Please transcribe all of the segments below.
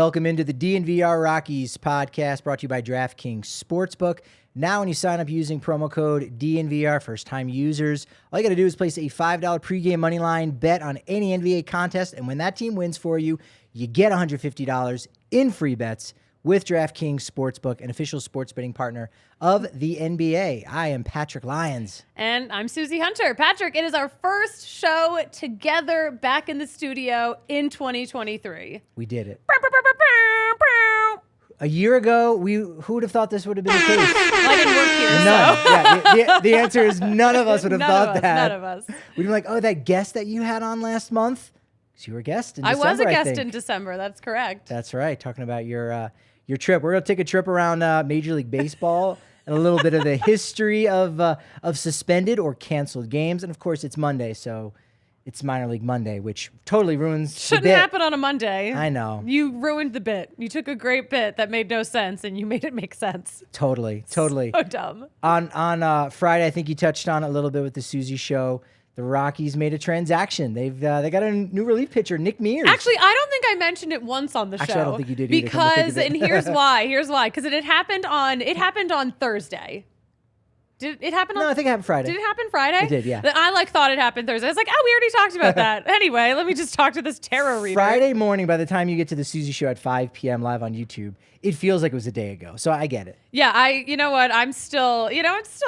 welcome into the DNVR Rockies podcast brought to you by DraftKings Sportsbook. Now, when you sign up using promo code DNVR, first-time users, all you got to do is place a $5 pregame moneyline bet on any NBA contest, and when that team wins for you, you get $150 in free bets with DraftKings Sportsbook, an official sports betting partner of the NBA. I am Patrick Lyons. And I'm Suzie Hunter. Patrick, it is our first show together back in the studio in 2023. We did it. A year ago, who would have thought this would have been the case? Well, I didn't work here, None. Yeah, the answer is none of us would have thought that. None of us. We'd be like, oh, that guest that you had on last month? Because you were a guest in December, I was a guest in December. That's correct. That's right. Talking about your trip. We're going to take a trip around Major League Baseball and a little bit of the history of suspended or canceled games. And, of course, it's Monday, so it's Minor League Monday, which totally ruins the Shouldn't bit. happen on a Monday. I know. You ruined the bit. You took a great bit that made no sense, and you made it make sense. Totally. So dumb. On Friday, I think you touched on it a little bit with the Suzie show. The Rockies made a transaction. They got a new relief pitcher, Nick Mears. Actually, I don't think I mentioned it once on the show. Actually, I don't think you did either. Because, and here's why. Because it happened on Thursday. Did it happen on? No, I think it happened Friday. Did it happen Friday? It did, yeah. Then I thought it happened Thursday. I was like, oh, we already talked about that. Anyway, let me just talk to this tarot reader. Friday morning, by the time you get to the Suzie show at 5 p.m. live on YouTube, it feels like it was a day ago. So I get it. Yeah, you know what? I'm still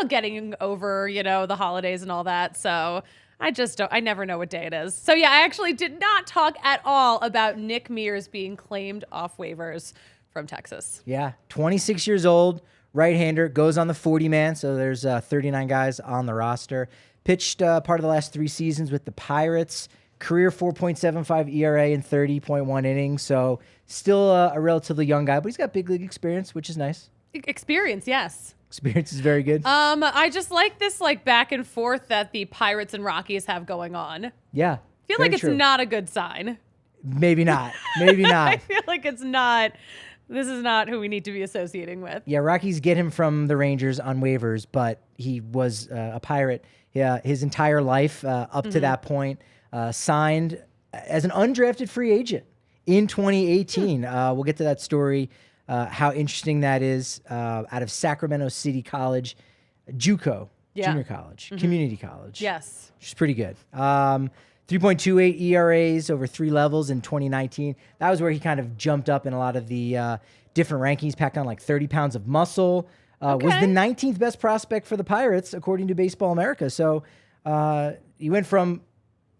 getting over, the holidays and all that. So I never know what day it is. So yeah, I actually did not talk at all about Nick Mears being claimed off waivers from Texas. Yeah, 26 years old. Right-hander, goes on the 40-man, so there's 39 guys on the roster. Pitched part of the last 3 seasons with the Pirates. Career 4.75 ERA in 30.1 innings, so still a relatively young guy, but he's got big league experience, which is nice. Experience, yes. Experience is very good. I just like this back and forth that the Pirates and Rockies have going on. Yeah, I feel like it's not a good sign. Maybe not. Maybe not. I feel like it's not. This is not who we need to be associating with. Yeah, Rockies get him from the Rangers on waivers, but he was a Pirate his entire life up to that point. Signed as an undrafted free agent in 2018. We'll get to that story, how interesting that is, out of Sacramento City College, JUCO, junior college, community college. Yes. Which is pretty good. 3.28 ERAs over 3 levels in 2019. That was where he kind of jumped up in a lot of the different rankings, packed on like 30 pounds of muscle. Was the 19th best prospect for the Pirates, according to Baseball America. So he went from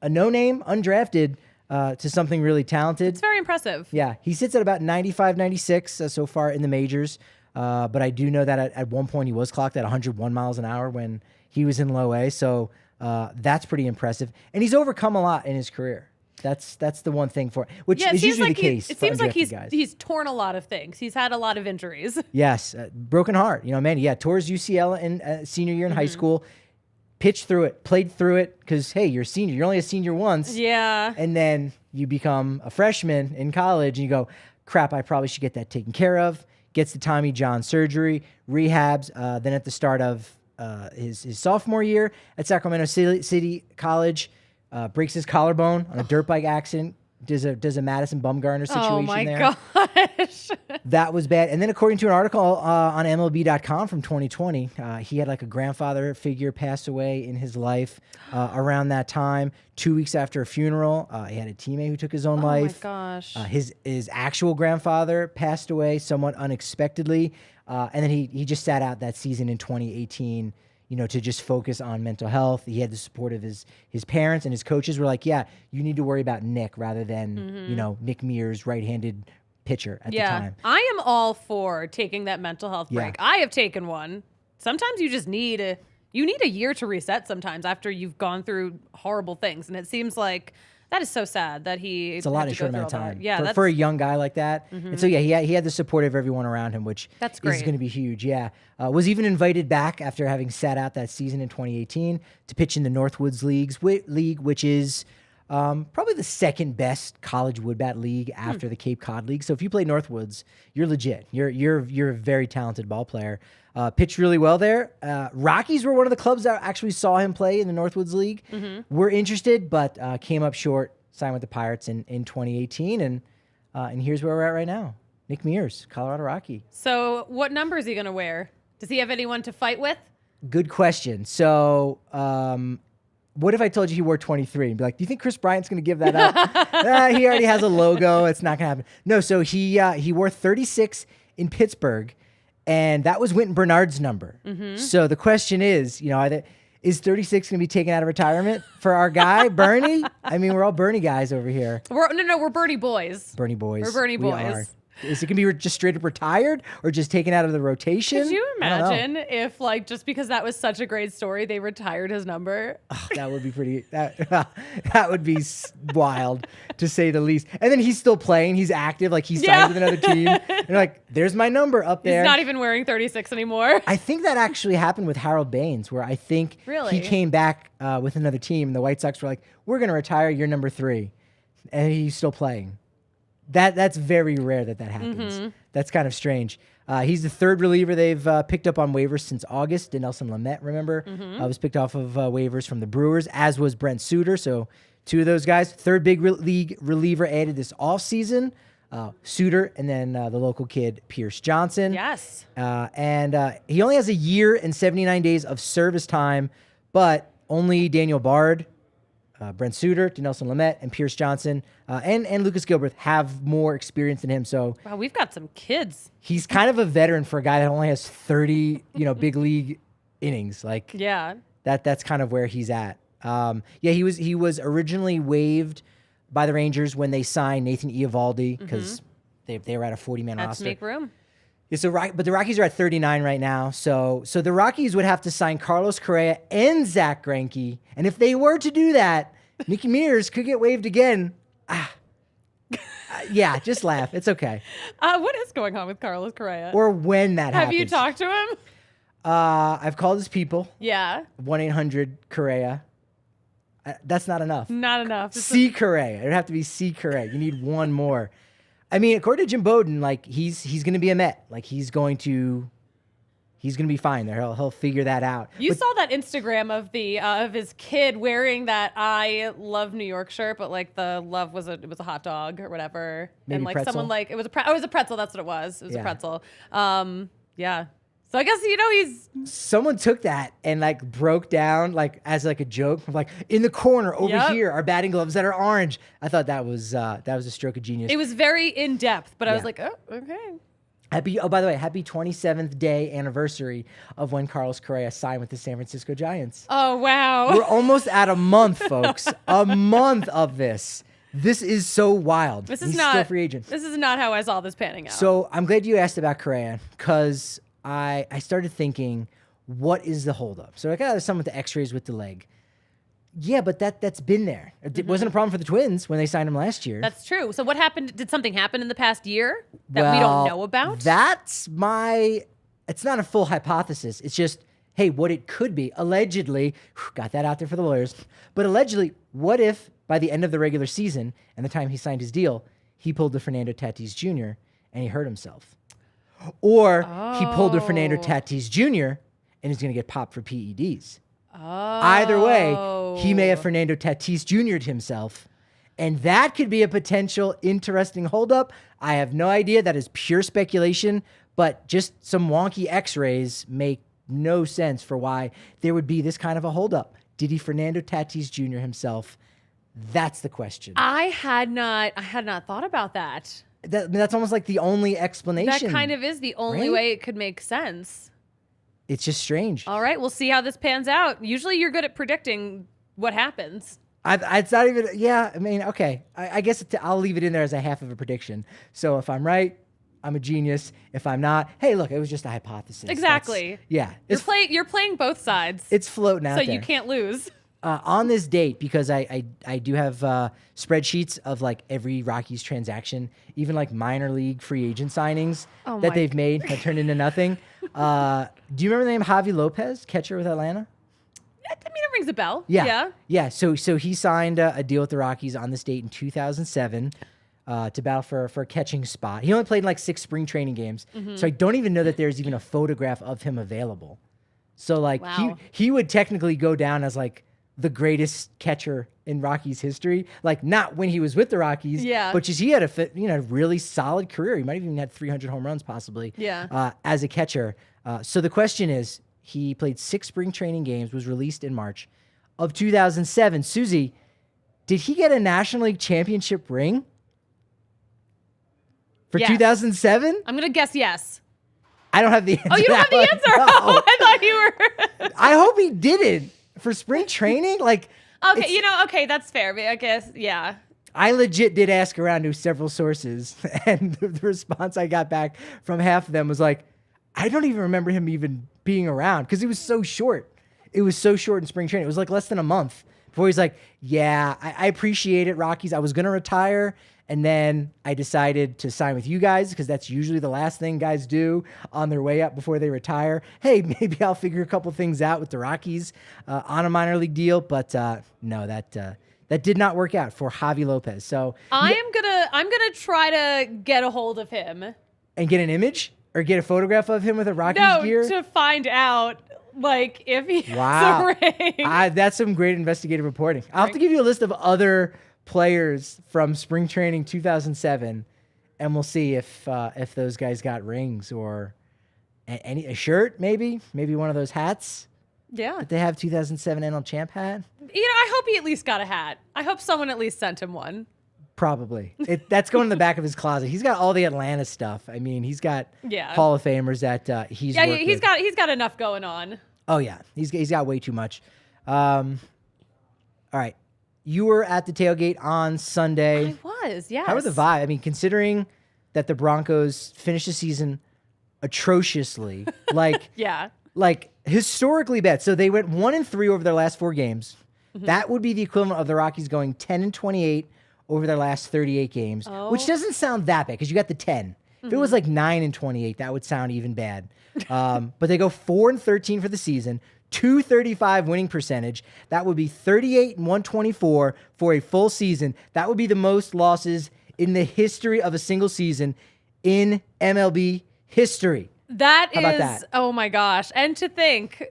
a no-name, undrafted, to something really talented. It's very impressive. Yeah, he sits at about 95, 96 so far in the majors. But I do know that at one point he was clocked at 101 miles an hour when he was in low A. So that's pretty impressive. And he's overcome a lot in his career. That's the one thing for which is usually the case. It seems like guys. he's torn a lot of things. He's had a lot of injuries. Yes, broken heart. Tore his UCL in senior year in high school. Pitched through it, played through it, because, hey, you're a senior. You're only a senior once. Yeah. And then you become a freshman in college, and you go, crap, I probably should get that taken care of. Gets the Tommy John surgery, rehabs. Then at the start of his sophomore year at Sacramento City College, breaks his collarbone on a dirt bike accident. Does a Madison Bumgarner situation there. Oh, my gosh. That was bad. And then according to an article on MLB.com from 2020, he had like a grandfather figure pass away in his life around that time. 2 weeks after a funeral, he had a teammate who took his own life. Oh, my gosh. His actual grandfather passed away somewhat unexpectedly. And then he just sat out that season in 2018, to just focus on mental health. He had the support of his parents, and his coaches were like, yeah, you need to worry about Nick rather than, Nick Mears, right-handed pitcher at the time. I am all for taking that mental health break. Yeah. I have taken one. Sometimes you just need a year to reset sometimes after you've gone through horrible things. And it seems like that is so sad that it's a lot in a short amount of time. Yeah, for a young guy like that. And so he had the support of everyone around him, which that's great. Is going to be huge. Yeah, was even invited back after having sat out that season in 2018 to pitch in the Northwoods League, which is probably the second best college woodbat league after the Cape Cod League. So if you play Northwoods, you're legit. You're a very talented ball player. Pitched really well there. Rockies were one of the clubs that actually saw him play in the Northwoods League. We're interested, but came up short. Signed with the Pirates in 2018, and And here's where we're at right now. Nick Mears, Colorado Rocky. So what number is he going to wear? Does he have anyone to fight with? Good question. So what if I told you he wore 23 and be like, do you think Chris Bryant's going to give that up? He already has a logo. It's not going to happen. No, so he wore 36 in Pittsburgh, and that was Wynton Bernard's number. So the question is, is 36 going to be taken out of retirement for our guy, Bernie? I mean, we're all Bernie guys over here. We're Bernie boys. Bernie boys. We're Bernie boys. We are. Is it going to be just straight up retired or just taken out of the rotation? Could you imagine if, just because that was such a great story, they retired his number? Oh, that would be pretty. That would be wild, to say the least. And then he's still playing. He's active. Like, he's signed with another team. And you're like, there's my number up there. He's not even wearing 36 anymore. I think that actually happened with Harold Baines, where I think he came back with another team. And the White Sox were like, we're going to retire. You're number 3. And he's still playing. That's very rare that happens. That's kind of strange. He's the third reliever they've picked up on waivers since August. Nelson Lamet, remember, was picked off of waivers from the Brewers, as was Brent Suter. So 2 of those guys. Third big league reliever added this offseason. Suter, and then the local kid, Pierce Johnson. Yes. And he only has a year and 79 days of service time, but only Daniel Bard, Brent Suter, Nelson Lamet, and Pierce Johnson, and Lucas Gilbert have more experience than him. So wow, we've got some kids. He's kind of a veteran for a guy that only has 30, big league innings. Like, yeah, that's kind of where he's at. He was originally waived by the Rangers when they signed Nathan Eovaldi because they were at a 40-man roster. Had to make room. Yeah, but the Rockies are at 39 right now. So the Rockies would have to sign Carlos Correa and Zach Greinke. And if they were to do that, Nicky Mears could get waived again. Yeah, just laugh. It's okay. What is going on with Carlos Correa? Or when that happens. Have you talked to him? I've called his people. Yeah. 1-800-Correa. That's not enough. Not enough. C. Correa. It would have to be C. Correa. You need one more. I mean, according to Jim Bowden, he's going to be a Met. He's going to be fine there. He'll figure that out. You saw that Instagram of of his kid wearing that "I love New York" shirt, but the love was a hot dog or whatever, maybe and pretzel? someone it was a pretzel. That's what it was. It was a pretzel. Yeah. So I guess someone took that and broke down as a joke of in the corner over here are batting gloves that are orange. I thought that was a stroke of genius. It was very in depth, but I was like, oh, okay. By the way, happy 27th day anniversary of when Carlos Correa signed with the San Francisco Giants. Oh wow. We're almost at a month, folks. A month of this. This is so wild. He's still a free agent. This is not how I saw this panning out. So I'm glad you asked about Correa because I started thinking, what is the holdup? So there's someone with the X-rays with the leg. Yeah, but that's been there. It wasn't a problem for the Twins when they signed him last year. That's true. So what happened? Did something happen in the past year that we don't know about? It's not a full hypothesis. It's just, hey, what it could be. Allegedly, got that out there for the lawyers, but allegedly, what if by the end of the regular season and the time he signed his deal, he pulled the Fernando Tatis Jr. and he hurt himself? Or he pulled a Fernando Tatis Jr. and he's going to get popped for PEDs. Oh. Either way, he may have Fernando Tatis Jr.'d himself, and that could be a potential interesting holdup. I have no idea. That is pure speculation, but just some wonky X-rays make no sense for why there would be this kind of a holdup. Did he Fernando Tatis Jr. himself? That's the question. I had not thought about that. That's almost like the only explanation. That kind of is the only way it could make sense. It's just strange. All right, we'll see how this pans out. Usually you're good at predicting what happens. It's not even, yeah, I mean, okay. I guess I'll leave it in there as a half of a prediction. So if I'm right, I'm a genius. If I'm not, hey, look, it was just a hypothesis. Exactly. You're playing both sides. It's floating out there. So you can't lose. On this date, because I do have spreadsheets of every Rockies transaction, even minor league free agent signings that they've made that turned into nothing. Do you remember the name Javi Lopez, catcher with Atlanta? I mean, it rings a bell. Yeah. So he signed a deal with the Rockies on this date in 2007 to battle for a catching spot. He only played in 6 spring training games, so I don't even know that there's even a photograph of him available. So wow. he would technically go down as the greatest catcher in Rockies history. Like, not when he was with the Rockies, but just he had a really solid career. He might have even had 300 home runs possibly as a catcher. So the question is, he played 6 spring training games, was released in March of 2007. Suzie, did he get a National League championship ring for 2007? I'm going to guess yes. I don't have the answer. Oh, you don't have the answer? No. Oh, I thought you were. I hope he didn't. For spring training? Like, okay, okay, that's fair. But I guess, yeah. I legit did ask around to several sources, and the response I got back from half of them was like, I don't even remember him even being around because it was so short. It was so short in spring training. It was like less than a month before he's like, yeah, I appreciate it, Rockies. I was going to retire, and then I decided to sign with you guys because that's usually the last thing guys do on their way up before they retire. Hey, maybe I'll figure a couple things out with the Rockies on a minor league deal. But no, that did not work out for Javi Lopez. So I'm gonna try to get a hold of him and get an image or get a photograph of him with a Rockies gear to find out like if he has wow. a ring. That's some great investigative reporting. I'll have to give you a list of other players from spring training 2007, and we'll see if those guys got rings or a shirt, maybe one of those hats. Yeah, that they have 2007 NL Champ hat. I hope he at least got a hat. I hope someone at least sent him one. Probably. That's going in the back of his closet. He's got all the Atlanta stuff. I mean, he's got Hall of Famers that he's got enough going on. Oh yeah, he's got way too much. All right. You were at the tailgate on Sunday. I was, yes. How was the vibe? I mean, considering that the Broncos finished the season atrociously, like historically bad. So they went 1-3 over their last 4 games. Mm-hmm. That would be the equivalent of the Rockies going 10-28 over their last 38 games, which doesn't sound that bad because you got the 10. Mm-hmm. If it was like 9-28, that would sound even bad. But they go 4-13 for the season. .235 winning percentage. That would be 38-124 for a full season. That would be the most losses in the history of a single season in MLB history. How about that? Oh my gosh. And to think,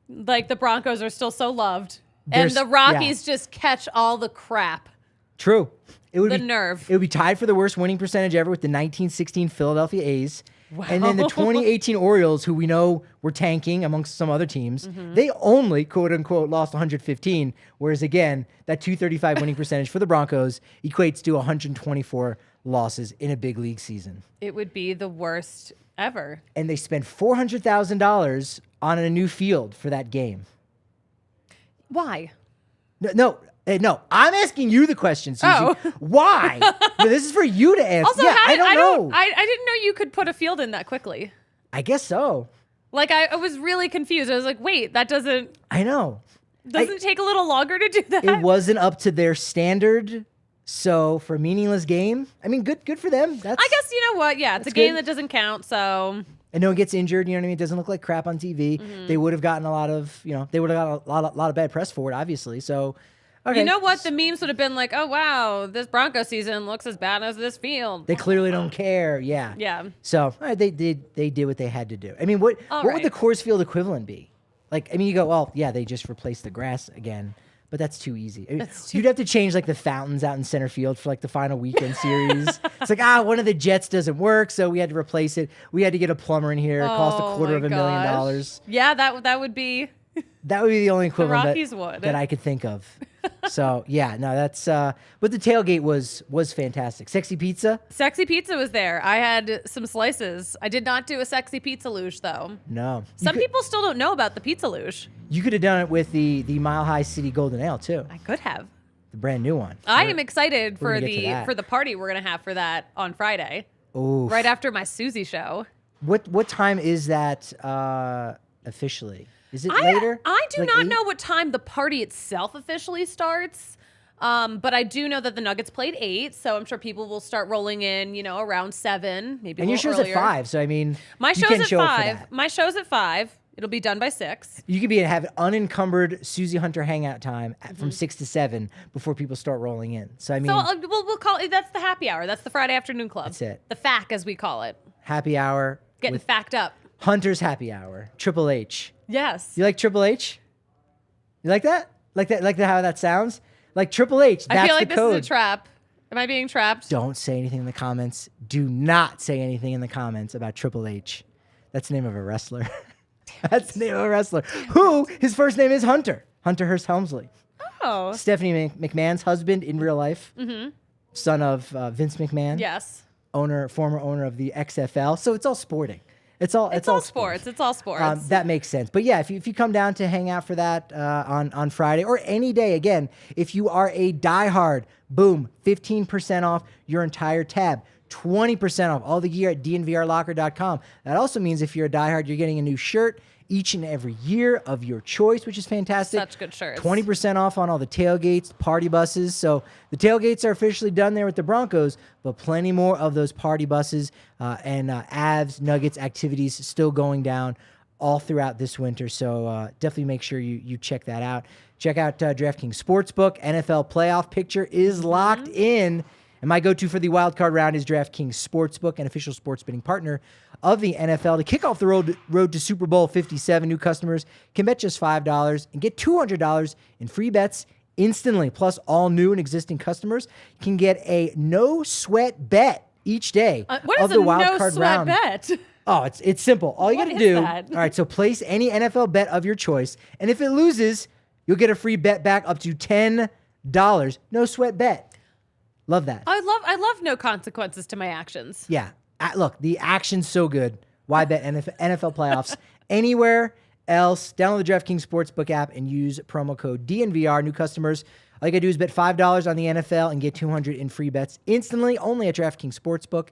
like, the Broncos are still so loved. And the Rockies just catch all the crap. True. It would nerve. It would be tied for the worst winning percentage ever with the 1916 Philadelphia A's. Wow. And then the 2018 Orioles, who we know were tanking amongst some other teams, they only, quote unquote, lost 115. Whereas again, that .235 winning percentage for the Broncos equates to 124 losses in a big league season. It would be the worst ever. And they spent $400,000 on a new field for that game. Why? No, I'm asking you the question, Suzie. Oh. Why? No, this is for you to answer. Also, I don't know. I didn't know you could put a field in that quickly. I guess so. Like, I was really confused. I was like, wait, that doesn't... I know. Doesn't it take a little longer to do that? It wasn't up to their standard. So for a meaningless game, I mean, good for them. I guess, you know what? Yeah, it's a game that doesn't count, so... And no one gets injured, you know what I mean? It doesn't look like crap on TV. Mm-hmm. They would have gotten a lot of, they would have got a lot of bad press for it, obviously. So... Okay. You know what? The memes would have been like, oh, wow, this Bronco season looks as bad as this field. They clearly don't care. Yeah. Yeah. So all right, they did what they had to do. I mean, what would the Coors Field equivalent be? Like, I mean, you go, well, yeah, they just replaced the grass again, but that's too easy. I mean, you'd have to change like the fountains out in center field for like the final weekend series. It's like, one of the jets doesn't work, so we had to replace it. We had to get a plumber in here. It cost $250,000. Yeah, that would be... That would be the only equivalent that I could think of. So yeah, no, that's but the tailgate was fantastic. Sexy pizza was there. I had some slices. I did not do a sexy pizza luge though. No, some people still don't know about the pizza luge. You could have done it with the Mile High City Golden Ale too. I could have. The brand new one. I am excited for the party we're gonna have for that on Friday. Ooh, right after my Suzie show. What time is that officially? Is it later? I do not know what time the party itself officially starts, but I do know that the Nuggets played 8, so I'm sure people will start rolling in, around 7, maybe. And your show's earlier. At 5, so I mean, my show's at 5. My show's at 5. It'll be done by 6. You could have unencumbered Suzie Hunter hangout time from 6 to 7 before people start rolling in. So I mean, we'll call it. That's the happy hour. That's the Friday afternoon club. That's it. The FAC, as we call it. Happy hour. Getting facked up. Hunter's happy hour. Triple H. Yes. You like Triple H? You like that? Like that, how that sounds? Like Triple H, that's I feel like the this code. is a trap. Am I being trapped? Don't say anything in the comments. Do not say anything in the comments about Triple H. That's the name of a wrestler. That's the name of a wrestler. Who, his first name is Hunter. Hunter Hearst Helmsley. Oh. Stephanie McMahon's husband in real life. Son of Vince McMahon. Yes. Former owner of the XFL. So it's all sporting. It's all sports. It's all sports. That makes sense. But yeah, if you come down to hang out for that on Friday or any day, again, if you are a diehard, boom, 15% off your entire tab. 20% off all the gear at DNVRlocker.com. That also means if you're a diehard, you're getting a new shirt each and every year of your choice, which is fantastic. Such good shirts. 20% off on all the tailgates, party buses. So the tailgates are officially done there with the Broncos, but plenty more of those party buses and Avs, Nuggets activities still going down all throughout this winter. So definitely make sure you check that out. Check out DraftKings Sportsbook. NFL playoff picture is locked in. And my go-to for the wild card round is DraftKings Sportsbook, an official sports betting partner of the NFL. To kick off the road to Super Bowl 57, new customers can bet just $5 and get $200 in free bets instantly. Plus, all new and existing customers can get a no-sweat bet each day what of is the a wild card no-sweat round. bet? Oh, it's simple. All you got to do, that? all right, so place any NFL bet of your choice, and if it loses, you'll get a free bet back up to $10. No sweat bet. Love that. I love no consequences to my actions. Yeah. Look, the action's so good. Why bet NFL playoffs anywhere else? Download the DraftKings Sportsbook app and use promo code DNVR. New customers, all you got to do is bet $5 on the NFL and get $200 in free bets instantly, only at DraftKings Sportsbook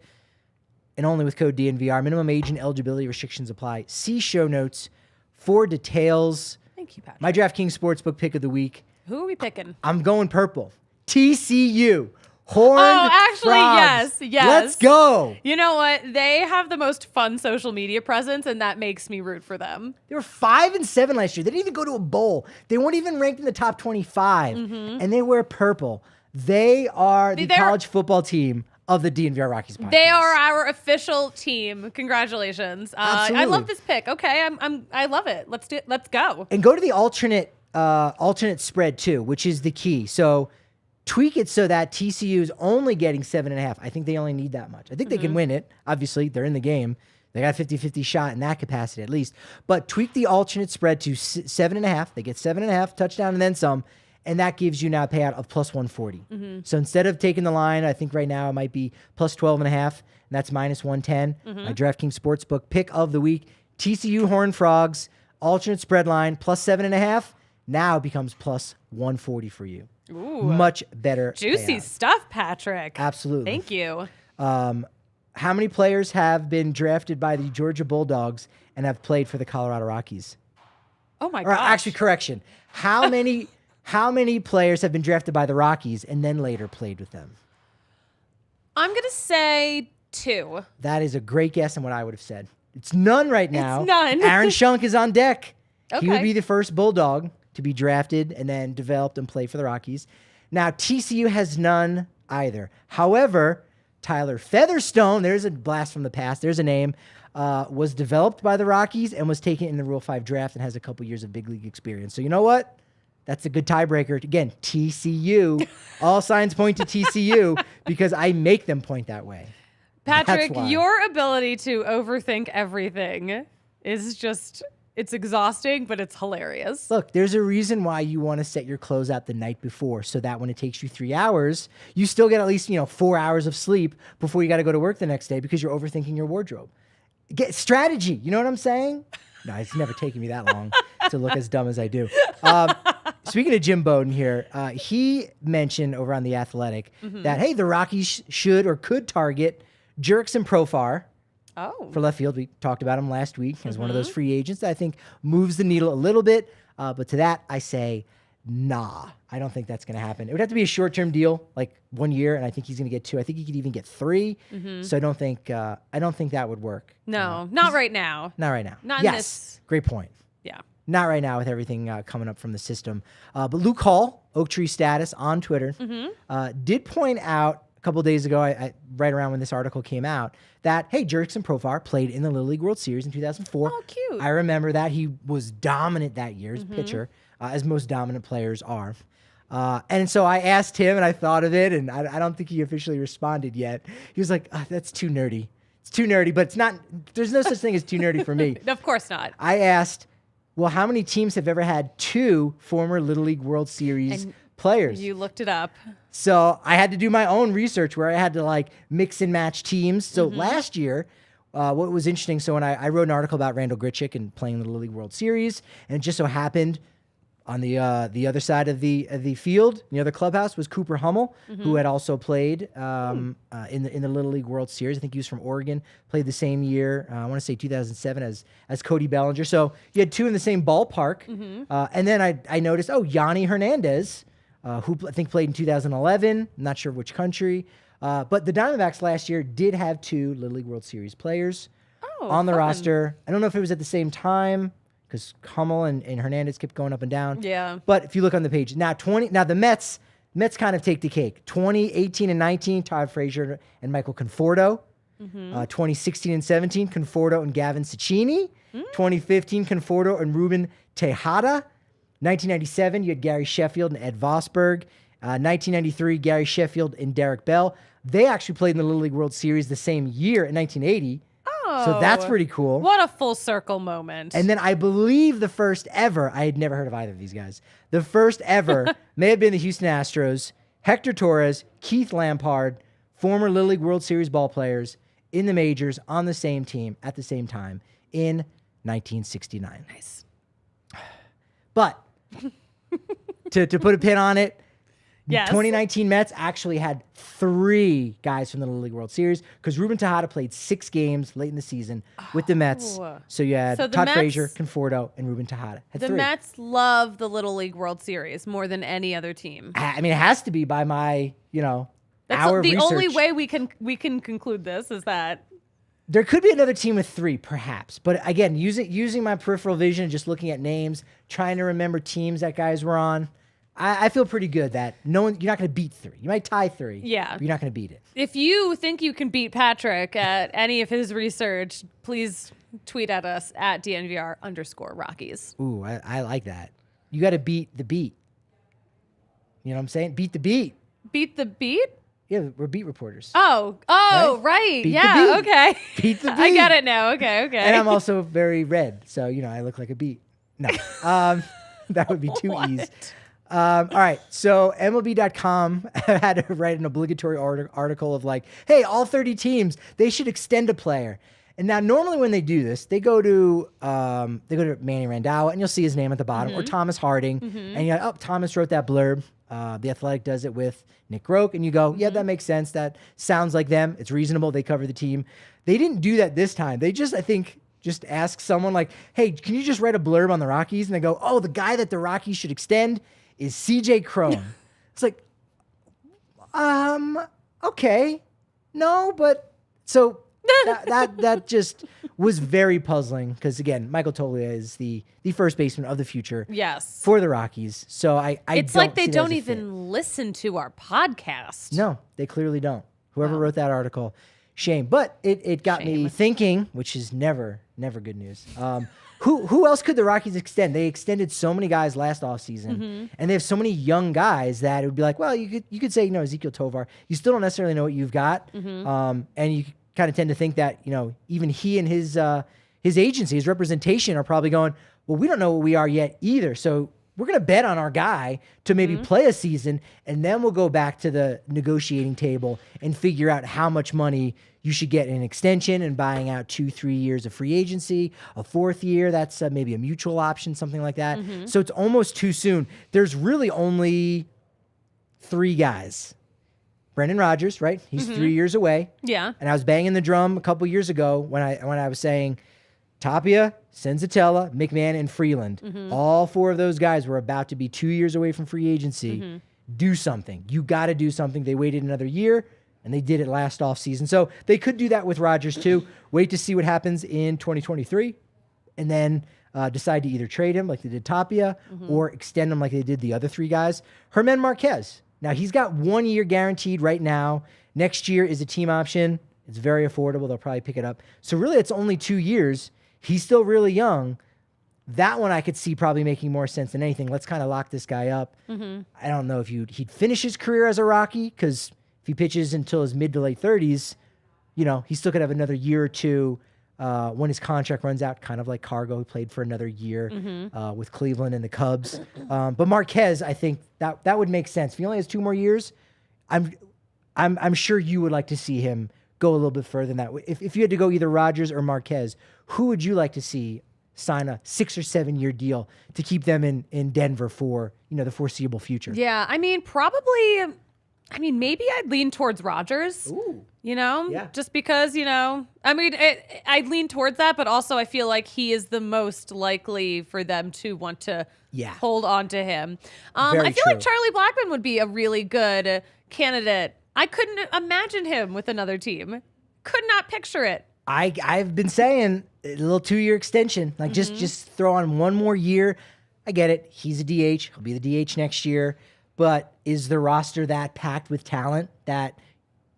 and only with code DNVR. Minimum age and eligibility restrictions apply. See show notes for details. Thank you, Patrick. My DraftKings Sportsbook pick of the week. Who are we picking? I'm going purple. TCU. Horned frogs. Yes. Let's go. You know what? They have the most fun social media presence, and that makes me root for them. They were 5-7 last year. They didn't even go to a bowl. They weren't even ranked in the top 25, and they wear purple. They are the college football team of the DNVR Rockies podcast. They are our official team. Congratulations. I love this pick. Okay, I love it. Let's go. And go to the alternate spread too, which is the key. So tweak it so that TCU is only getting 7.5. I think they only need that much. I think they can win it. Obviously, they're in the game. They got a 50-50 shot in that capacity at least. But tweak the alternate spread to 7.5. They get 7.5, touchdown and then some. And that gives you now a payout of plus 140. So instead of taking the line, I think right now it might be plus 12.5, and that's minus 110. My DraftKings Sportsbook pick of the week, TCU Horned Frogs, alternate spread line, plus 7.5, now becomes plus 140 for you. Ooh, much better juicy payout. stuff, Patrick. Absolutely. Thank you. How many players have been drafted by the Georgia Bulldogs and have played for the Colorado Rockies? Oh my Or gosh. actually, correction. How many players have been drafted by the Rockies and then later played with them? I'm going to say 2. That is a great guess and what I would have said. It's none right now. It's none. Aaron Schunk is on deck. Okay. He would be the first Bulldog to be drafted and then developed and play for the Rockies. Now, TCU has none either. However, Tyler Featherstone, there's a blast from the past, there's a name, was developed by the Rockies and was taken in the Rule 5 draft and has a couple years of big league experience. So you know what? That's a good tiebreaker. Again, TCU. All signs point to TCU because I make them point that way. Patrick, your ability to overthink everything is just, it's exhausting, but it's hilarious. Look, there's a reason why you want to set your clothes out the night before so that when it takes you 3 hours, you still get at least, 4 hours of sleep before you got to go to work the next day because you're overthinking your wardrobe. Get strategy. You know what I'm saying? No, it's never taken me that long to look as dumb as I do. Speaking of Jim Bowden here, he mentioned over on The Athletic that, hey, the Rockies should or could target Jurickson Profar for left field. We talked about him last week as one of those free agents that I think moves the needle a little bit. But to that, I say, nah. I don't think that's going to happen. It would have to be a short-term deal, like 1 year, and I think he's going to get 2. I think he could even get 3. So I don't think that would work. No, not right now. Not right now. Not in yes, this. great point. Yeah. Not right now with everything coming up from the system. But Luke Hall, Oak Tree Status on Twitter, did point out a couple of days ago, I right around when this article came out, that, hey, Jurickson Profar played in the Little League World Series in 2004. Oh, cute. I remember that. He was dominant that year as pitcher, as most dominant players are. And so I asked him, and I thought of it, and I don't think he officially responded yet. He was like, that's too nerdy. It's too nerdy, but it's not. There's no such thing as too nerdy for me. Of course not. I asked, well, how many teams have ever had 2 former Little League World Series players? You looked it up. So I had to do my own research where I had to like mix and match teams. So last year, what was interesting, so when I wrote an article about Randall Grichuk and playing the Little League World Series, and it just so happened on the other side of the field, the other clubhouse, was Cooper Hummel, who had also played in the Little League World Series. I think he was from Oregon, played the same year, I want to say 2007, as Cody Bellinger. So you had 2 in the same ballpark. And then I noticed, Yanni Hernandez, who I think played in 2011. I'm not sure which country. But the Diamondbacks last year did have 2 Little League World Series players on the roster. I don't know if it was at the same time, because Hummel and Hernandez kept going up and down. Yeah. But if you look on the page, now the Mets kind of take the cake. 2018 and 19, Todd Frazier and Michael Conforto. 2016 and 17, Conforto and Gavin Cecchini. 2015, Conforto and Ruben Tejada. 1997, you had Gary Sheffield and Ed Vosberg. 1993, Gary Sheffield and Derek Bell. They actually played in the Little League World Series the same year in 1980. So that's pretty cool. What a full circle moment. And then I believe the first ever, I had never heard of either of these guys. The first ever may have been the Houston Astros, Hector Torres, Keith Lampard, former Little League World Series ball players in the majors on the same team at the same time in 1969. Nice. But to put a pin on it, Yes. 2019 Mets actually had 3 guys from the Little League World Series because Ruben Tejada played 6 games late in the season with the Mets. So you had Todd Frazier, Conforto, and Ruben Tejada. Had 3. Mets love the Little League World Series more than any other team. I mean, it has to be by my, That's hour of the research. only way we can conclude this is that. There could be another team with 3, perhaps. But again, using my peripheral vision and just looking at names, trying to remember teams that guys were on, I feel pretty good that you're not going to beat 3. You might tie 3. Yeah. But you're not going to beat it. If you think you can beat Patrick at any of his research, please tweet at us at DNVR_Rockies. Ooh, I like that. You got to beat the beat. You know what I'm saying? Beat the beat. Beat the beat? Yeah, we're beat reporters. Oh, right. Beat yeah, the beat. okay. Beat the beat. I get it now. Okay. And I'm also very red, so, I look like a beat. No. That would be too easy. All right, so MLB.com had to write an obligatory article of like, hey, all 30 teams, they should extend a player. And now normally when they do this, they go to Manny Randhawa, and you'll see his name at the bottom, or Thomas Harding, and you're like, Thomas wrote that blurb. The Athletic does it with Nick Roque, and you go, yeah, that makes sense. That sounds like them. It's reasonable. They cover the team. They didn't do that this time. They just, I think, ask someone like, hey, can you just write a blurb on the Rockies? And they go, oh, the guy that the Rockies should extend is CJ Cron. It's like, okay, no, but so that just was very puzzling because again, Michael Toglia is the first baseman of the future. Yes. For the Rockies. So it's like they don't even listen to our podcast. No, they clearly don't. Whoever wrote that article, shame. But it got me thinking, which is never good news. Who else could the Rockies extend? They extended so many guys last offseason, and they have so many young guys that it would be like, well, you could say, Ezekiel Tovar. You still don't necessarily know what you've got, and you kind of tend to think that even he and his agency, his representation, are probably going, well, we don't know what we are yet either. So we're going to bet on our guy to maybe play a season, and then we'll go back to the negotiating table and figure out how much money you should get in an extension and buying out 2-3 years of free agency, a 4th year. That's maybe a mutual option, something like that. So it's almost too soon. There's really only 3 guys. Brendan Rodgers, right? He's 3 years away. Yeah. And I was banging the drum a couple years ago when I was saying Tapia, Senzatella, McMahon, and Freeland. All 4 of those guys were about to be 2 years away from free agency. Do something. You got to do something. They waited another year, and they did it last offseason. So they could do that with Rodgers too. Wait to see what happens in 2023, and then decide to either trade him like they did Tapia or extend him like they did the other 3 guys. Germán Márquez. Now, he's got 1 year guaranteed right now. Next year is a team option. It's very affordable. They'll probably pick it up. So really, it's only 2 years. He's still really young. That one I could see probably making more sense than anything. Let's kind of lock this guy up. I don't know if he'd finish his career as a Rocky, because if he pitches until his mid to late 30s, he still could have another year or two when his contract runs out, kind of like Cargo, who played for another year with Cleveland and the Cubs. But Márquez, I think that would make sense. If he only has 2 more years, I'm sure you would like to see him go a little bit further than that. If you had to go either Rodgers or Márquez, who would you like to see sign a 6 or 7 year deal to keep them in Denver for the foreseeable future? Yeah, probably. Maybe I'd lean towards Rodgers. Ooh. Just because I'd lean towards that, but also I feel like he is the most likely for them to want to hold on to him. I feel like Charlie Blackmon would be a really good candidate. I couldn't imagine him with another team. Could not picture it. I've been saying a little 2 year extension, like just throw on 1 more year. I get it. He's a DH. He'll be the DH next year. But is the roster that packed with talent that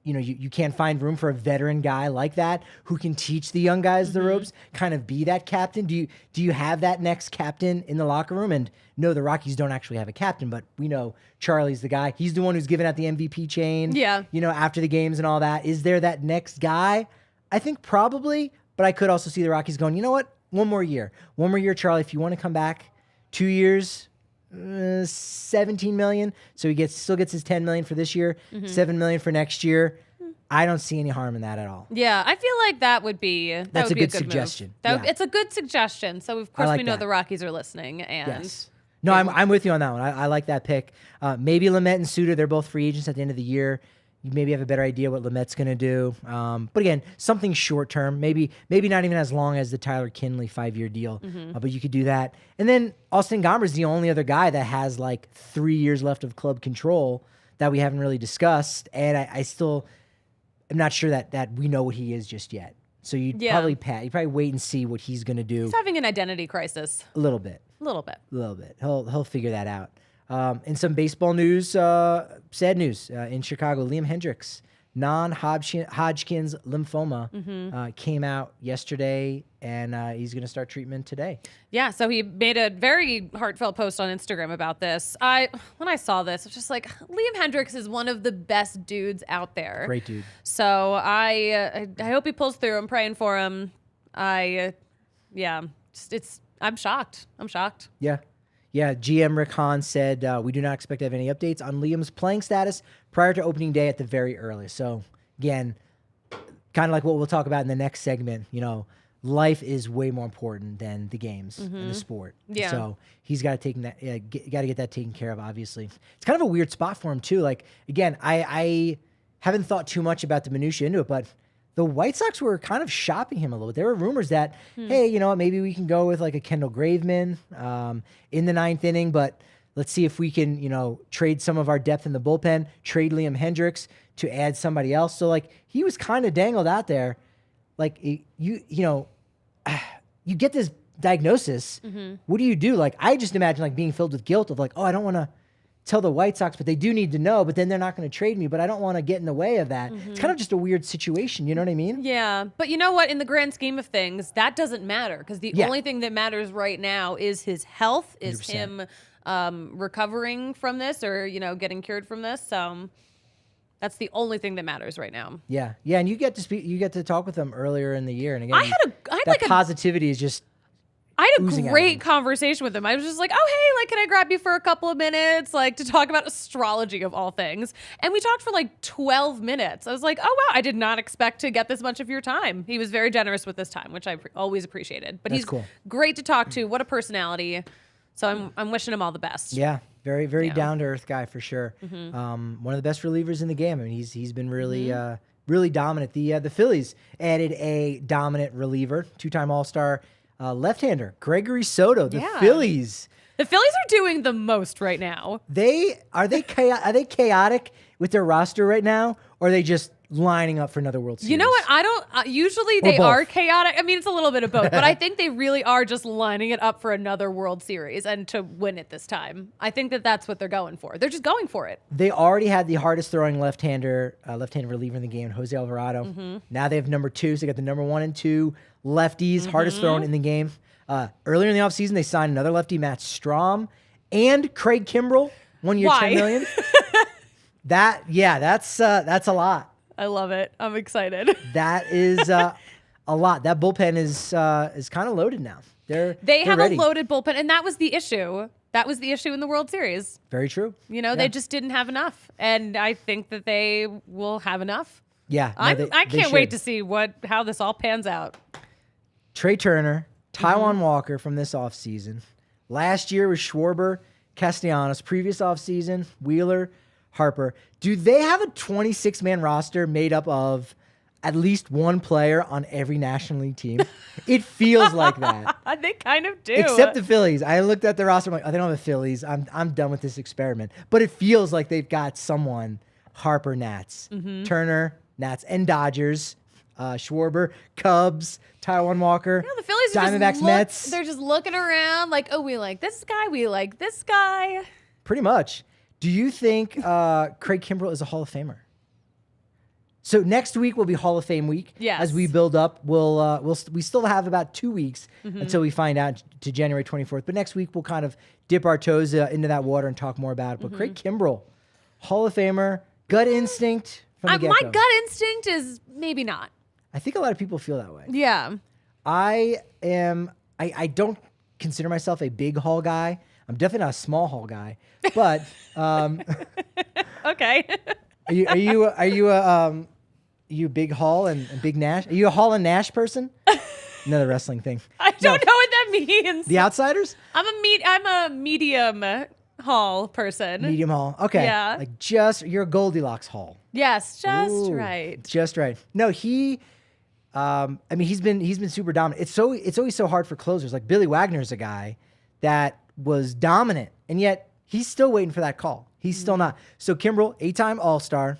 you can't find room for a veteran guy like that who can teach the young guys the ropes, kind of be that captain? Do you have that next captain in the locker room? And no, the Rockies don't actually have a captain, but we know Charlie's the guy. He's the one who's giving out the MVP chain. Yeah. After the games and all that. Is there that next guy? I think probably, but I could also see the Rockies going, you know what? 1 more year. 1 more year, Charlie. If you want to come back, 2 years, $17 million. So he still gets his $10 million for this year, $7 million for next year. I don't see any harm in that at all. Yeah, I feel like that would be a good suggestion. Move. It's a good suggestion. So of course we know the Rockies are listening. And yes. No, I'm with you on that one. I like that pick. Maybe Lamet and Suter, they're both free agents at the end of the year. You maybe have a better idea what Lamet's going to do. But again, something short term, maybe not even as long as the Tyler Kinley 5-year deal, but you could do that. And then Austin Gomber's the only other guy that has like 3 years left of club control that we haven't really discussed. And I still am not sure that we know what he is just yet. So you'd probably wait and see what he's going to do. He's having an identity crisis. A little bit. He'll figure that out. In some baseball news, sad news in Chicago, Liam Hendriks, non-Hodgkin's lymphoma, came out yesterday, and he's going to start treatment today. Yeah, so he made a very heartfelt post on Instagram about this. When I saw this, I was just like, Liam Hendriks is one of the best dudes out there. Great dude. So I hope he pulls through. I'm praying for him. I'm shocked. Yeah, GM Rick Hahn said, we do not expect to have any updates on Liam's playing status prior to opening day at the very earliest. So, again, kind of like what we'll talk about in the next segment, life is way more important than the games and the sport. Yeah. So, he's got to get that taken care of, obviously. It's kind of a weird spot for him, too. Like, again, I haven't thought too much about the minutia into it, but the White Sox were kind of shopping him a little bit. There were rumors that, hey, maybe we can go with like a Kendall Graveman in the 9th inning, but let's see if we can, trade some of our depth in the bullpen, trade Liam Hendriks to add somebody else. So like he was kind of dangled out there. Like you get this diagnosis. What do you do? Like I just imagine like being filled with guilt of like, oh, I don't want to tell the White Sox, but they do need to know, but then they're not going to trade me, but I don't want to get in the way of that. It's kind of just a weird situation. You know what I mean? Yeah. But you know what? In the grand scheme of things, that doesn't matter because the only thing that matters right now is his health, is 100%. Him recovering from this or, getting cured from this. So that's the only thing that matters right now. Yeah. Yeah. And you get to talk with him earlier in the year. And again, I had positivity is just, I had a great conversation with him. I was just like, oh, hey, like, can I grab you for a couple of minutes, like, to talk about astrology of all things? And we talked for like 12 minutes. I was like, oh, wow, I did not expect to get this much of your time. He was very generous with his time, which I always appreciated. But he's cool. Great to talk to. What a personality. So I'm wishing him all the best. Yeah, very, very down-to-earth guy for sure. One of the best relievers in the game. I mean, he's been really really dominant. The Phillies added a dominant reliever, 2-time All-Star left-hander, Gregory Soto. The Phillies. The Phillies are doing the most right now. Are they chaotic with their roster right now, or are they just lining up for another World Series. You know what? I don't. Usually they are chaotic. I mean, it's a little bit of both, but I think they really are just lining it up for another World Series and to win it this time. I think that's what they're going for. They're just going for it. They already had the hardest throwing left-handed reliever in the game, Jose Alvarado. Mm-hmm. Now they have number 2, so they got the number 1 and 2 lefties, hardest thrown in the game. Earlier in the offseason, they signed another lefty, Matt Strahm, and Craig Kimbrell, 1 year, $10 million. That's a lot. I love it. I'm excited. That is a lot. That bullpen is kind of loaded now. They have ready. a loaded bullpen, and that was the issue. That was the issue in the World Series. Very true. They just didn't have enough, and I think that they will have enough. Yeah, I can't wait to see how this all pans out. Trey Turner, Taijuan Walker from this offseason. Last year was Schwarber, Castellanos. Previous offseason, Wheeler, Harper. Do they have a 26-man roster made up of at least one player on every National League team? It feels like that. They kind of do. Except the Phillies. I looked at the roster. I'm like, oh, they don't have the Phillies. I'm done with this experiment. But it feels like they've got someone. Harper, Nats. Turner, Nats, and Dodgers. Schwarber, Cubs, Taijuan Walker, the Phillies Diamondbacks, Mets. They're just looking around like, oh, we like this guy. We like this guy. Pretty much. Do you think Craig Kimbrell is a Hall of Famer? So next week will be Hall of Fame week. Yes. As we build up, we still have about 2 weeks until we find out to January 24th. But next week we'll kind of dip our toes into that water and talk more about it. But Craig Kimbrell, Hall of Famer, gut instinct from the get-go. My gut instinct is maybe not. I think a lot of people feel that way. Yeah. I don't consider myself a big Hall guy. I'm definitely not a small Hall guy, but okay. Are you a big Hall and big Nash? Are you a Hall and Nash person? Another wrestling thing. I don't know what that means. The Outsiders? I'm a medium Hall person. Medium Hall. Okay. Yeah. Like you're a Goldilocks Hall. Yes, just Ooh, right. Just right. No, he's been super dominant. It's always so hard for closers. Like Billy Wagner's a guy that was dominant, and yet he's still waiting for that call. He's still not. So Kimbrell, 8-time All-Star,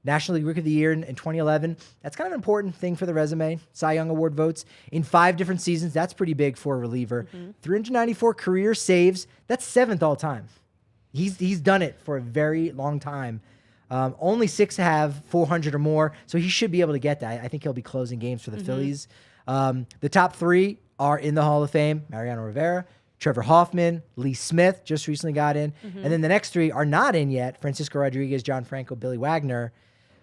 National League Rookie of the Year in 2011. That's kind of an important thing for the resume. Cy Young Award votes in 5 different seasons. That's pretty big for a reliever. 394 career saves. That's 7th all time. He's done it for a very long time. Only 6 have 400 or more, so he should be able to get that. I think he'll be closing games for the Phillies. The top 3 are in the Hall of Fame: Mariano Rivera, Trevor Hoffman, Lee Smith just recently got in. And then the next 3 are not in yet: Francisco Rodriguez, John Franco, Billy Wagner.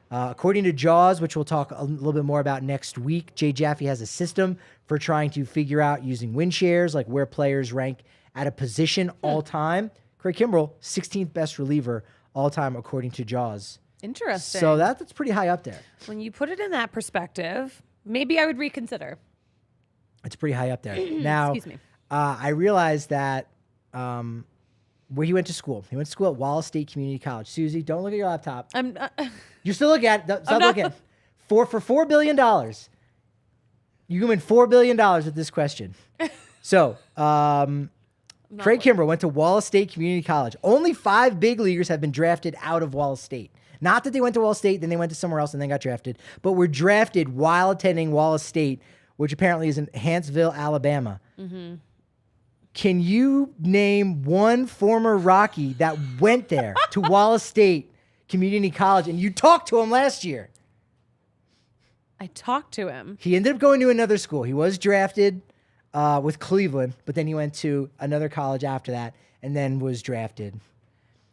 According to Jaws, which we'll talk a little bit more about next week, Jay Jaffe has a system for trying to figure out using win shares, like where players rank at a position all time. Craig Kimbrell, 16th best reliever all time, according to Jaws. Interesting. So that's pretty high up there. When you put it in that perspective, maybe I would reconsider. It's pretty high up there. Now, Excuse me. I realized that where he went to school. He went to school at Wallace State Community College. Suzie, don't look at your laptop. You still look at it. Stop looking. For $4 billion. You can win $4 billion with this question. So, Craig Kimbrell went to Wallace State Community College. Only 5 big leaguers have been drafted out of Wallace State. Not that they went to Wallace State, then they went to somewhere else and then got drafted, but were drafted while attending Wallace State, which apparently is in Huntsville, Alabama. Can you name one former Rocky that went there to Wallace State Community College, and you talked to him last year? I talked to him. He ended up going to another school. He was drafted with Cleveland, but then he went to another college after that and then was drafted.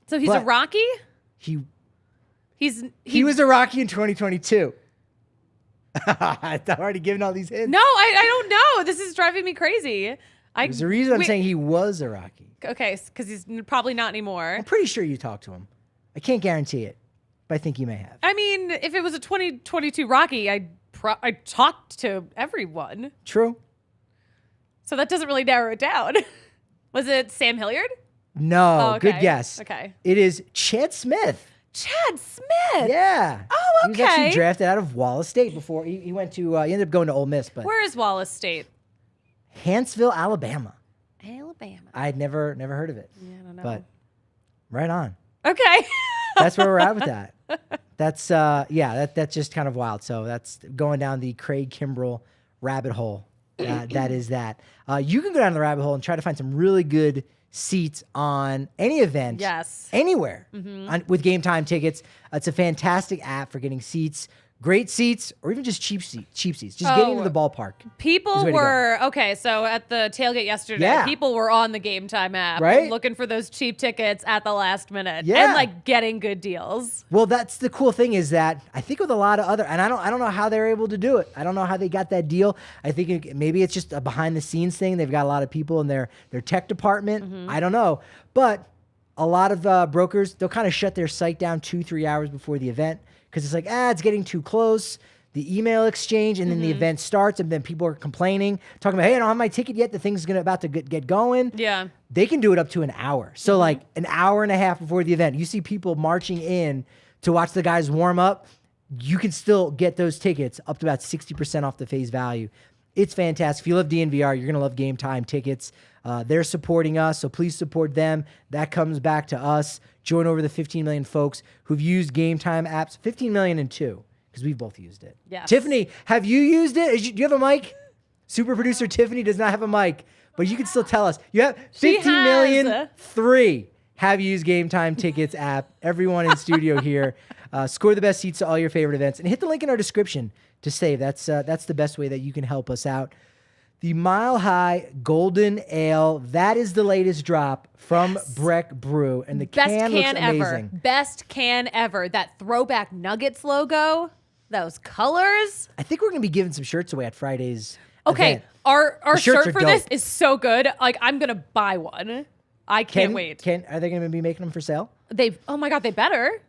So he's a Rocky? He He was a Rocky in 2022. I've already given all these hints. No, I don't know. This is driving me crazy. There's a reason I'm saying he was a Rocky. Okay, because he's probably not anymore. I'm pretty sure you talked to him. I can't guarantee it, but I think you may have. I mean, if it was a 2022 Rocky, I talked to everyone. True. So that doesn't really narrow it down. Was it Sam Hilliard? No, Oh, okay. good guess. Okay. It is Chad Smith. Chad Smith. Yeah. Oh, He was actually okay. drafted out of Wallace State before he went to. He ended up going to Ole Miss, but Where is Wallace State? Huntsville, Alabama. Alabama. I'd never heard of it. Yeah, I don't know. But right on. Okay. That's where we're at with that. That's that's just kind of wild. So that's going down the Craig Kimbrell rabbit hole. That is that. You can go down the rabbit hole and try to find some really good seats on any event, anywhere with Game Time tickets. It's a fantastic app for getting seats. Great seats, or even just cheap seats. Just getting into the ballpark. People were so at the tailgate yesterday. People were on the Game Time app, right? Looking for those cheap tickets at the last minute, and like getting good deals. Well, that's the cool thing is that I think with a lot of other, and I don't know how they're able to do it. I don't know how they got that deal. I think maybe it's just a behind the scenes thing. They've got a lot of people in their tech department. I don't know, but a lot of brokers, they'll kind of shut their site down 2-3 hours before the event. Because it's like, it's getting too close. The email exchange, and then the event starts, and then people are complaining, talking about, hey, I don't have my ticket yet. The thing's about to get going. Yeah. They can do it up to an hour. So like an hour and a half before the event, you see people marching in to watch the guys warm up. You can still get those tickets up to about 60% off the face value. It's fantastic. If you love DNVR, you're going to love Game Time tickets. They're supporting us, so please support them. That comes back to us. Join over the 15 million folks who've used Game Time apps. 15 million and two, because we've both used it. Yes. Tiffany, have you used it? Do you have a mic? Super producer Tiffany does not have a mic, but you can still tell us. You have 15,000,003 have used Game Time tickets app. Everyone in studio here. Score the best seats to all your favorite events, and hit the link in our description to save. That's the best way that you can help us out. The Mile High Golden Ale, that is the latest drop from Breck Brew, and the can looks amazing. Best can ever. That throwback Nuggets logo, those colors. I think we're going to be giving some shirts away at Friday's event. Our shirt for dope. this is so good. Like, I'm going to buy one. I can't wait. Are they going to be making them for sale? Oh my God, they better.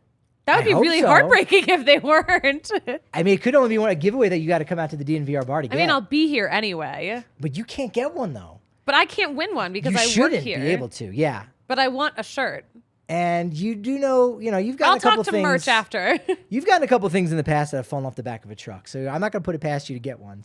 That would be really heartbreaking if they weren't. I mean, it could only be a giveaway that you got to come out to the DNVR bar to get. I mean, I'll be here anyway. But you can't get one, though. But I can't win one because I work here. You shouldn't be able to, yeah. But I want a shirt. And you do know, you've got a couple things. I'll talk to merch after. You've gotten a couple things in the past that have fallen off the back of a truck. So I'm not going to put it past you to get one.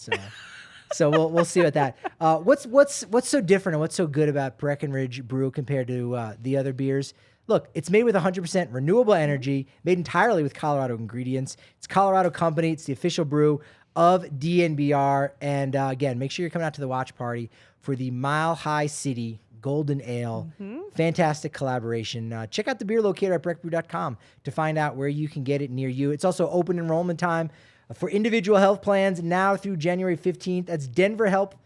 So we'll see about that. What's so different and what's so good about Breckenridge Brew compared to the other beers? Look, it's made with 100% renewable energy, made entirely with Colorado ingredients. It's a Colorado company. It's the official brew of DNVR. And again, make sure you're coming out to the watch party for the Mile High City Golden Ale. Fantastic collaboration. Check out the beer locator at breckbrew.com to find out where you can get it near you. It's also open enrollment time for individual health plans now through January 15th. That's Denver Health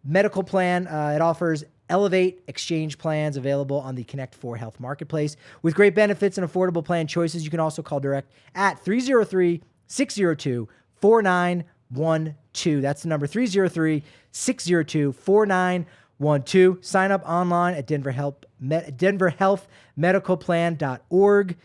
Medical Plan. It offers Elevate exchange plans available on the Connect 4 Health Marketplace. With great benefits and affordable plan choices, you can also call direct at 303-602-4912. That's the number, 303-602-4912. Sign up online at denverhealthmedicalplan.org.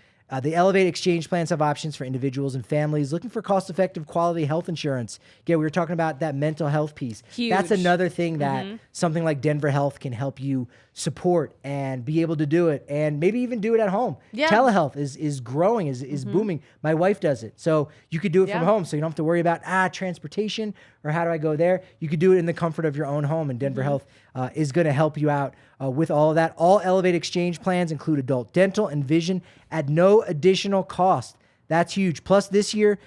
The Elevate exchange plans have options for individuals and families looking for cost-effective quality health insurance. Yeah, we were talking about that mental health piece. Huge. That's another thing that something like Denver Health can help you support and be able to do it, and maybe even do it at home. Yeah. Telehealth is growing, is booming. My wife does it, so you could do it from home, so you don't have to worry about transportation or how do I go there. You could do it in the comfort of your own home, and Denver Health is going to help you out with all of that. All Elevate exchange plans include adult dental and vision at no additional cost. That's huge. Plus, this year,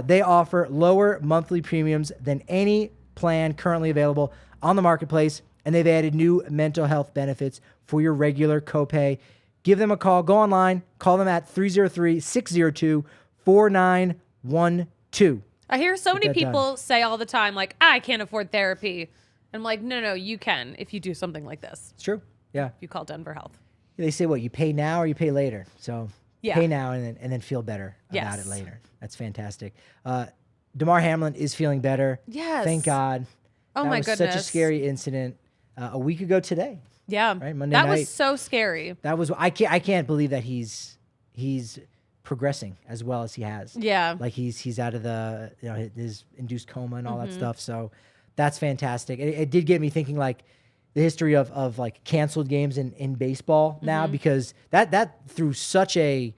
they offer lower monthly premiums than any plan currently available on the marketplace, and they've added new mental health benefits for your regular copay. Give them a call. Go online. Call them at 303-602-4912. I hear so many people say all the time, like, I can't afford therapy. I'm like, no, you can if you do something like this. It's true. Yeah. If you call Denver Health. They say, what, you pay now or you pay later? So pay now and then feel better about it later. That's fantastic. DeMar Hamlin is feeling better. Yes. Thank God. Oh, that my was goodness. Such a scary incident a week ago today. Yeah. Right? Monday night. That was so scary. That was, I can't believe that he's progressing as well as he has. Yeah. Like he's out of the, his induced coma and all that stuff. So that's fantastic. It did get me thinking, like, the history of like canceled games in baseball now, because that threw such a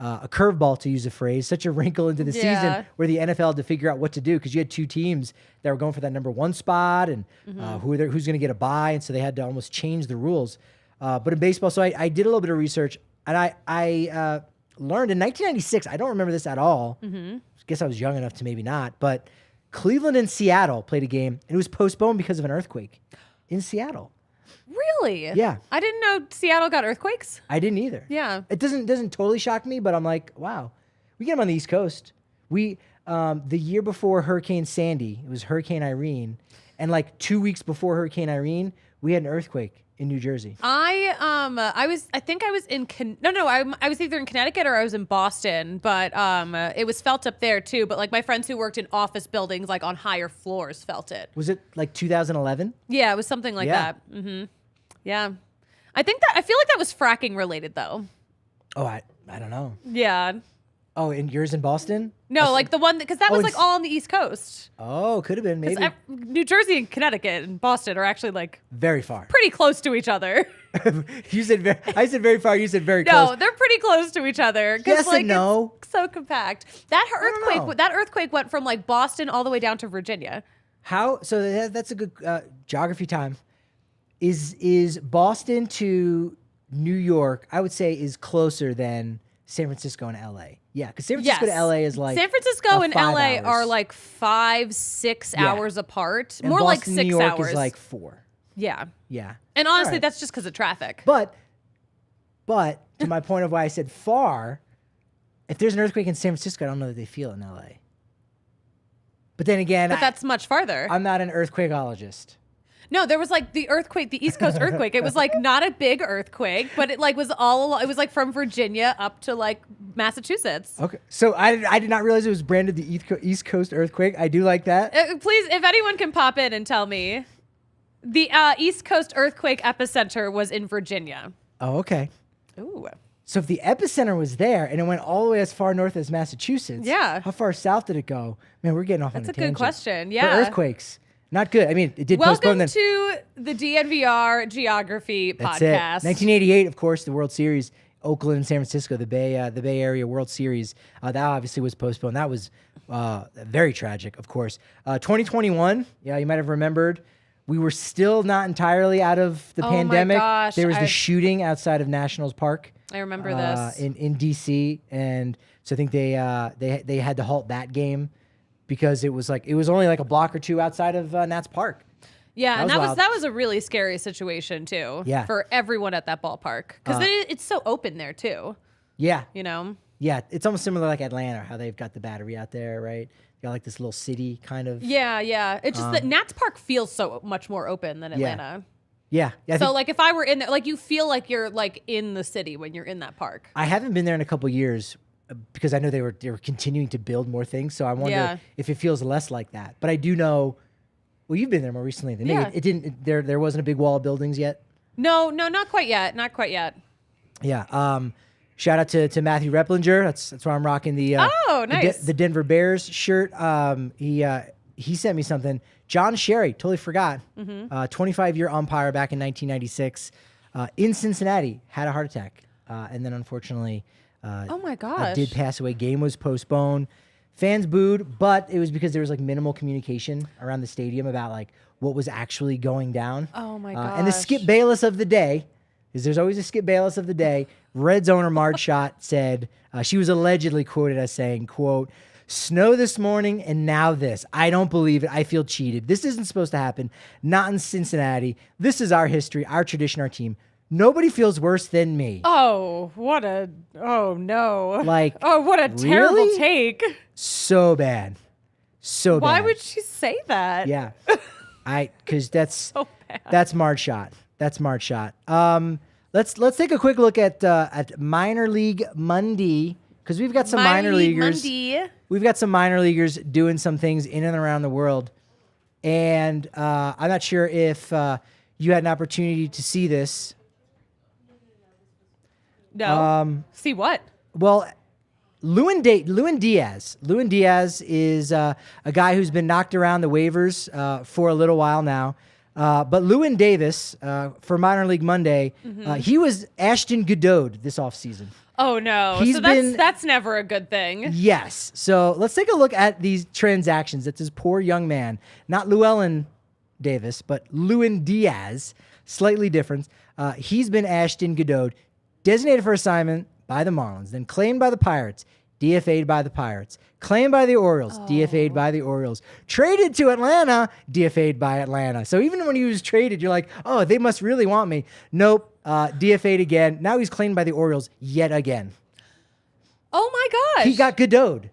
curveball, to use a phrase, such a wrinkle into the season where the NFL had to figure out what to do, because you had two teams that were going for that number one spot, and who's going to get a bye, and so they had to almost change the rules. But in baseball, so I did a little bit of research, and I learned in 1996, I don't remember this at all. Mm-hmm. I guess I was young enough to maybe not, but Cleveland and Seattle played a game, and it was postponed because of an earthquake in Seattle. Really? Yeah. I didn't know Seattle got earthquakes. I didn't either. Yeah. It doesn't totally shock me, but I'm like, wow. We get them on the East Coast. We the year before Hurricane Sandy, it was Hurricane Irene, and like 2 weeks before Hurricane Irene, we had an earthquake in New Jersey. I was either in Connecticut or I was in Boston, but it was felt up there too. But like my friends who worked in office buildings, like on higher floors, felt it. Was it like 2011? Yeah, it was something like that. Mm-hmm. Yeah, I feel like that was fracking related though. Oh, I don't know. Yeah. Oh, and yours in Boston? No, like the one because that was like all on the East Coast. Oh, could have been maybe. New Jersey and Connecticut and Boston are actually like very far, pretty close to each other. You said I said very far. You said very close. No, they're pretty close to each other. Yes like, and no. It's so compact. That earthquake went from like Boston all the way down to Virginia. How? So that's a good geography time. Is Boston to New York? I would say is closer than San Francisco and LA. Yeah, because San Francisco to LA is like San Francisco and LA hours. are like 5-6 hours apart. And more Boston, like 6 New York hours. Is like 4. Yeah. Yeah. And honestly, right. that's just because of traffic. But to my point of why I said far, if there's an earthquake in San Francisco, I don't know that they feel it in LA. But then again, that's much farther. I'm not an earthquakeologist. No, there was like the earthquake, the East Coast earthquake. It was like not a big earthquake, but it like was it was like from Virginia up to like Massachusetts. Okay. So I did not realize it was branded the East Coast earthquake. I do like that. Please, if anyone can pop in and tell me. The East Coast earthquake epicenter was in Virginia. Oh, okay. Ooh. So if the epicenter was there and it went all the way as far north as Massachusetts, yeah. How far south did it go? Man, we're getting off on a tangent. That's a good question. Yeah. But earthquakes, not good. I mean, it did postpone. Welcome to the DNVR Geography That's Podcast. It. 1988, of course, the World Series, Oakland and San Francisco, the Bay Area World Series. That obviously was postponed. That was very tragic, of course. 2021, yeah, you might have remembered. We were still not entirely out of the pandemic. My gosh. There was the shooting outside of Nationals Park. I remember this in DC, and so I think they had to halt that game because it was only like a block or two outside of Nats Park. Yeah, that was a really scary situation too. Yeah. For everyone at that ballpark because it's so open there too. Yeah, you know. Yeah, it's almost similar like Atlanta, how they've got the Battery out there, right? You got like this little city kind of. Yeah. It's just that Nats Park feels so much more open than Atlanta. Yeah. So like if I were in there, like you feel like you're like in the city when you're in that park. I haven't been there in a couple years because I know they were continuing to build more things. So I wonder if it feels less like that. But I do know. Well, you've been there more recently than me. It didn't. There wasn't a big wall of buildings yet. No, not quite yet. Not quite yet. Yeah. Shout out to Matthew Replinger. That's why I'm rocking the nice. the Denver Bears shirt. He sent me something. John Sherry, totally forgot. 25-year umpire back in 1996 in Cincinnati, had a heart attack, and then unfortunately, oh my gosh, did pass away. Game was postponed. Fans booed, but it was because there was like minimal communication around the stadium about like what was actually going down. Oh my gosh. And the Skip Bayless of the day, because there's always a Skip Bayless of the day. Reds owner Marge Schott said she was allegedly quoted as saying, "quote Snow this morning and now this. I don't believe it. I feel cheated. This isn't supposed to happen. Not in Cincinnati. This is our history, our tradition, our team. Nobody feels worse than me." Oh no. Like, what a terrible really? take. So bad. So bad. Why would she say that? Yeah. Because that's so bad. That's Marge Schott. That's Marge Schott. Let's take a quick look at Minor League Monday, because we've got some minor leaguers. Monday. We've got some minor leaguers doing some things in and around the world, and I'm not sure if you had an opportunity to see this. No. See what? Well, Lewin Diaz. Lewin Diaz is a guy who's been knocked around the waivers for a little while now. But Lewin Davis, for Minor League Monday, he was Ashton Godot this offseason. Oh, no. So that's never a good thing. Yes. So let's take a look at these transactions. It's this poor young man, not Llewellyn Davis, but Lewin Diaz, slightly different. He's been Ashton Godot, designated for assignment, by the Marlins, then claimed by the Pirates, DFA'd by the Pirates, claimed by the Orioles, DFA'd by the Orioles, traded to Atlanta, DFA'd by Atlanta. So even when he was traded, you're like, oh, they must really want me. Nope, DFA'd again. Now he's claimed by the Orioles yet again. Oh my gosh. He got Godot'd.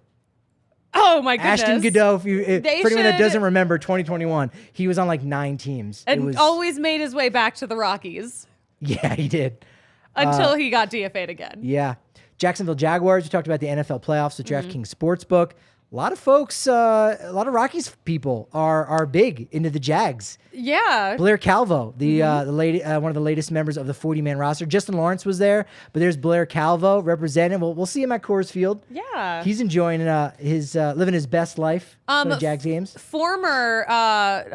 Oh my goodness. Ashton Godot, for anyone that doesn't remember 2021, he was on like 9 teams. And always made his way back to the Rockies. Yeah, he did. Until he got DFA'd again. Yeah. Jacksonville Jaguars, we talked about the NFL playoffs with DraftKings Sportsbook. A lot of folks, a lot of Rockies people are big into the Jags. Yeah. Blair Calvo, one of the latest members of the 40-man roster. Justin Lawrence was there, but there's Blair Calvo representing. We'll see him at Coors Field. Yeah. He's enjoying his living his best life for the Jags games. A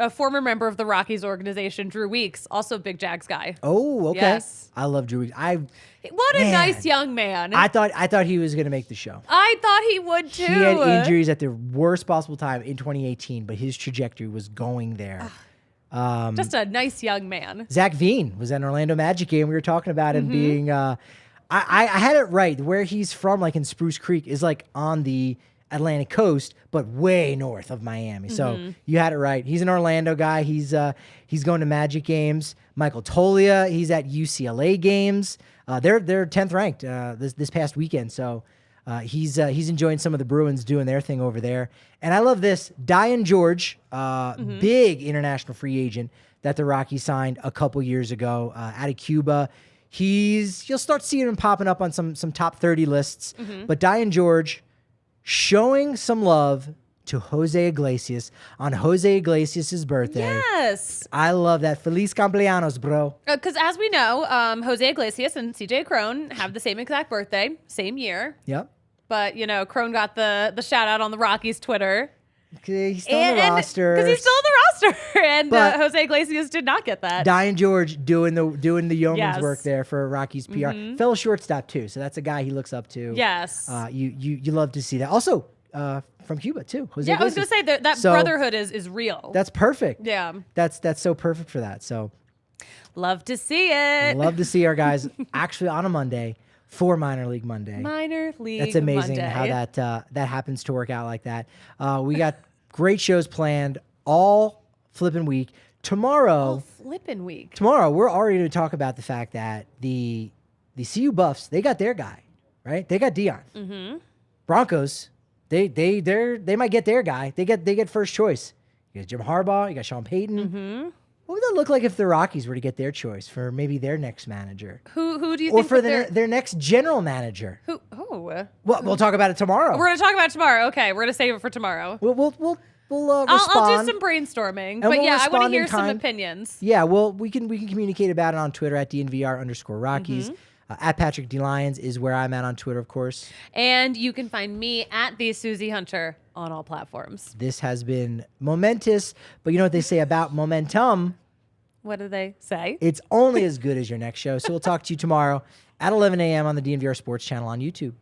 former member of the Rockies organization, Drew Weeks, also a big Jags guy. Oh, okay. Yes. I love Drew Weeks. What a nice young man. I thought he was going to make the show. I thought he would too. He had injuries at the worst possible time in 2018, but his trajectory was going there. Just a nice young man. Zach Veen was at an Orlando Magic game. We were talking about him being, I had it right. Where he's from, like in Spruce Creek, is like on the Atlantic coast, but way north of Miami. So you had it right. He's an Orlando guy. He's going to Magic games. Michael Tolia, he's at UCLA games. They're 10th ranked this past weekend. So he's enjoying some of the Bruins doing their thing over there. And I love this. Dion George, big international free agent that the Rockies signed a couple years ago out of Cuba. You'll start seeing him popping up on some top 30 lists. But Dion George showing some love to Jose Iglesias on Jose Iglesias' birthday. Yes. I love that. Feliz cumpleaños, bro. Because as we know, Jose Iglesias and CJ Crone have the same exact birthday, same year. Yep. But, Crone got the shout out on the Rockies Twitter. He's still on the roster. Because he's still on the roster. And Jose Iglesias did not get that. Dion George doing the yeoman's Yes. work there for Rockies PR. Fellow shortstop, too. So that's a guy he looks up to. Yes. You love to see that. Also, from Cuba, too. Jose I was going to say that brotherhood is real. That's perfect. Yeah. That's so perfect for that. So love to see it. love to see our guys actually on a Monday for Minor League Monday. Minor League That's amazing Monday. how that happens to work out like that. We got great shows planned all flipping week. Tomorrow, we're already going to talk about the fact that the CU Buffs, they got their guy, right? They got Dion. Broncos, they might get their guy. They get first choice. You got Jim Harbaugh. You got Sean Payton. What would that look like if the Rockies were to get their choice for maybe their next manager? Who do you or think? Or for their next general manager? Who? Well, we'll talk about it tomorrow. We're going to talk about it tomorrow. Okay, we're going to save it for tomorrow. We'll respond. I'll do some brainstorming. But yeah, I want to hear some opinions. Yeah, well, we can communicate about it on Twitter at DNVR_Rockies. At Patrick D. Lyons is where I'm at on Twitter, of course. And you can find me at the Suzie Hunter on all platforms. This has been momentous, but you know what they say about momentum? What do they say? It's only as good as your next show. So we'll talk to you tomorrow at 11 a.m. on the DNVR Sports channel on YouTube.